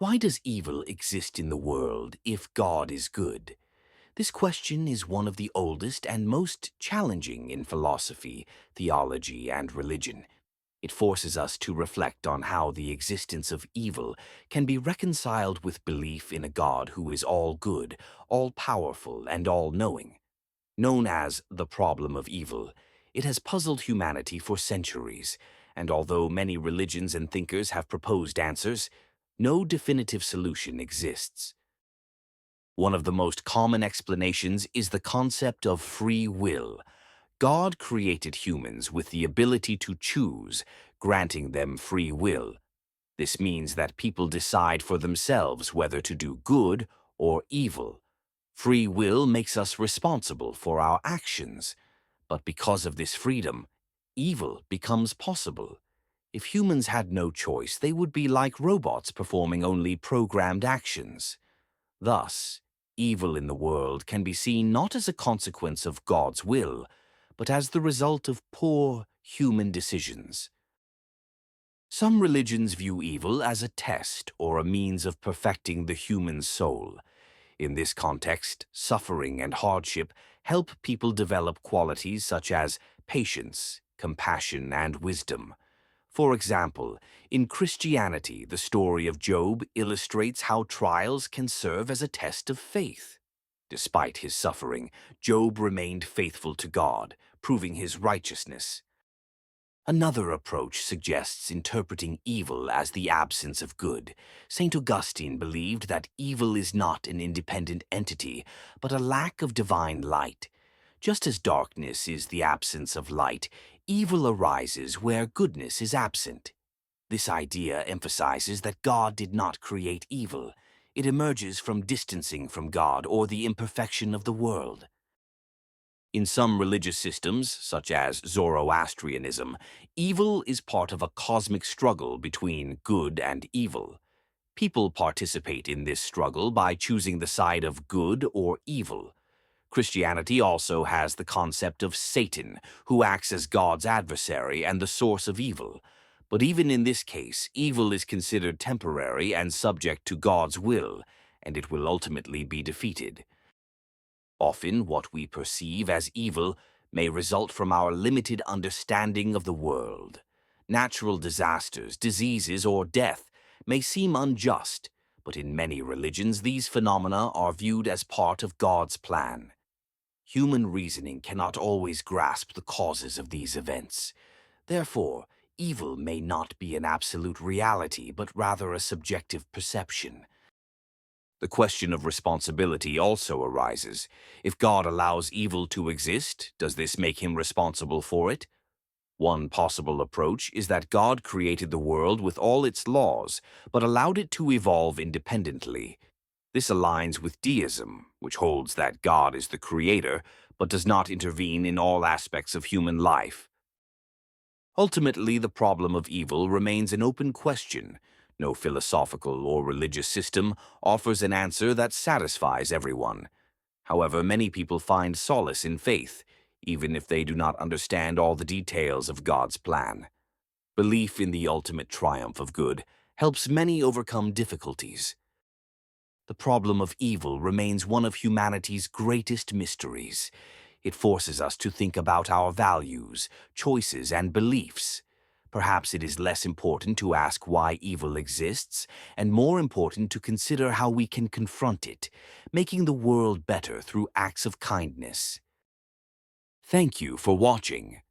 Why does evil exist in the world if God is good? This question is one of the oldest and most challenging in philosophy, theology, and religion. It forces us to reflect on how the existence of evil can be reconciled with belief in a God who is all good, all-powerful, and all-knowing. Known as the problem of evil, it has puzzled humanity for centuries, and although many religions and thinkers have proposed answers, no definitive solution exists. One of the most common explanations is the concept of free will. God created humans with the ability to choose, granting them free will. This means that people decide for themselves whether to do good or evil. Free will makes us responsible for our actions, but because of this freedom, evil becomes possible. If humans had no choice, they would be like robots performing only programmed actions. Thus, evil in the world can be seen not as a consequence of God's will, but as the result of poor human decisions. Some religions view evil as a test or a means of perfecting the human soul. In this context, suffering and hardship help people develop qualities such as patience, compassion, and wisdom. For example, in Christianity, the story of Job illustrates how trials can serve as a test of faith. Despite his suffering, Job remained faithful to God, proving his righteousness. Another approach suggests interpreting evil as the absence of good. St. Augustine believed that evil is not an independent entity, but a lack of divine light. Just as darkness is the absence of light, evil arises where goodness is absent. This idea emphasizes that God did not create evil. It emerges from distancing from God or the imperfection of the world. In some religious systems, such as Zoroastrianism, evil is part of a cosmic struggle between good and evil. People participate in this struggle by choosing the side of good or evil. Christianity also has the concept of Satan, who acts as God's adversary and the source of evil. But even in this case, evil is considered temporary and subject to God's will, and it will ultimately be defeated. Often, what we perceive as evil may result from our limited understanding of the world. Natural disasters, diseases, or death may seem unjust, but in many religions these phenomena are viewed as part of God's plan. Human reasoning cannot always grasp the causes of these events. Therefore, evil may not be an absolute reality, but rather a subjective perception. The question of responsibility also arises. If God allows evil to exist, does this make him responsible for it? One possible approach is that God created the world with all its laws, but allowed it to evolve independently. This aligns with deism, which holds that God is the creator, but does not intervene in all aspects of human life. Ultimately, the problem of evil remains an open question. No philosophical or religious system offers an answer that satisfies everyone. However, many people find solace in faith, even if they do not understand all the details of God's plan. Belief in the ultimate triumph of good helps many overcome difficulties. The problem of evil remains one of humanity's greatest mysteries. It forces us to think about our values, choices, and beliefs. Perhaps it is less important to ask why evil exists, and more important to consider how we can confront it, making the world better through acts of kindness. Thank you for watching.